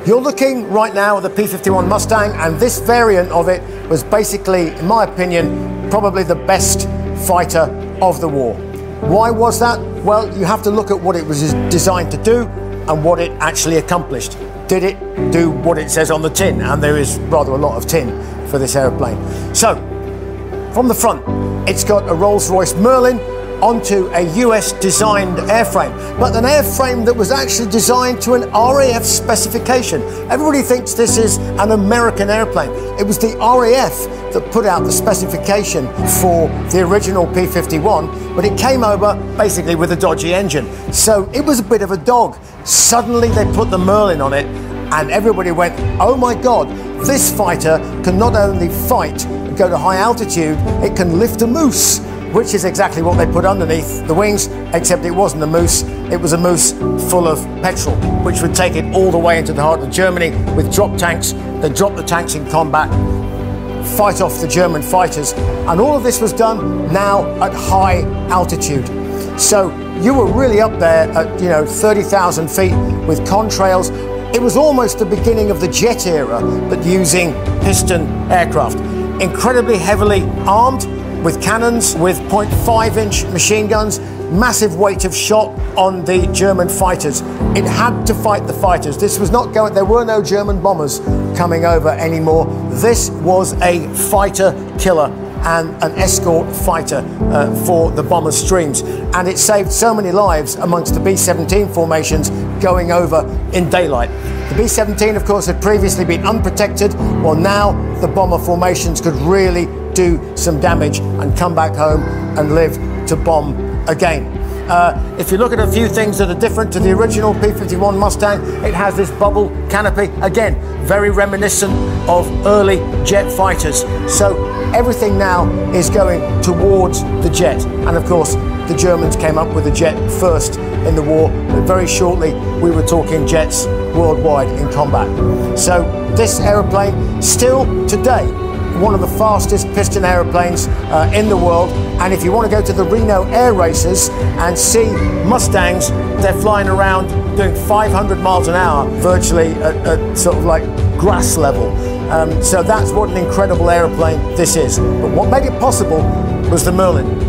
You're looking right now at the P-51 Mustang, and this variant of it was basically, in my opinion, probably the best fighter of the war. Why was that? Well, you have to look at what it was designed to do and what it actually accomplished. Did it do what it says on the tin? And there is rather a lot of tin for this aeroplane. So, from the front, it's got a Rolls-Royce Merlin onto a US designed airframe, but an airframe that was actually designed to an RAF specification. Everybody thinks this is an American airplane. It was the RAF that put out the specification for the original P-51, but it came over basically with a dodgy engine. So it was a bit of a dog. Suddenly they put the Merlin on it and everybody went, oh my God, this fighter can not only fight and go to high altitude, it can lift a moose, which is exactly what they put underneath the wings, except it wasn't a moose, it was a moose full of petrol, which would take it all the way into the heart of Germany with drop tanks. They drop the tanks in combat, fight off the German fighters, and all of this was done now at high altitude. So you were really up there at 30,000 feet with contrails. It was almost the beginning of the jet era, but using piston aircraft. Incredibly heavily armed, with cannons, with 0.5-inch machine guns, massive weight of shot on the German fighters. It had to fight the fighters. This was not going, there were no German bombers coming over anymore. This was a fighter killer and an escort fighter for the bomber streams. And it saved so many lives amongst the B-17 formations going over in daylight. The B-17, of course, had previously been unprotected. Well, now the bomber formations could really do some damage and come back home and live to bomb again. If you look at a few things that are different to the original P-51 Mustang, it has this bubble canopy, again, very reminiscent of early jet fighters. So everything now is going towards the jet. And of course, the Germans came up with the jet first in the war, but very shortly we were talking jets worldwide in combat. So this aeroplane, still today, one of the fastest piston aeroplanes in the world. And if you want to go to the Reno air races and see Mustangs, they're flying around doing 500 miles an hour, virtually at sort of like grass level. So that's what an incredible aeroplane this is. But what made it possible was the Merlin.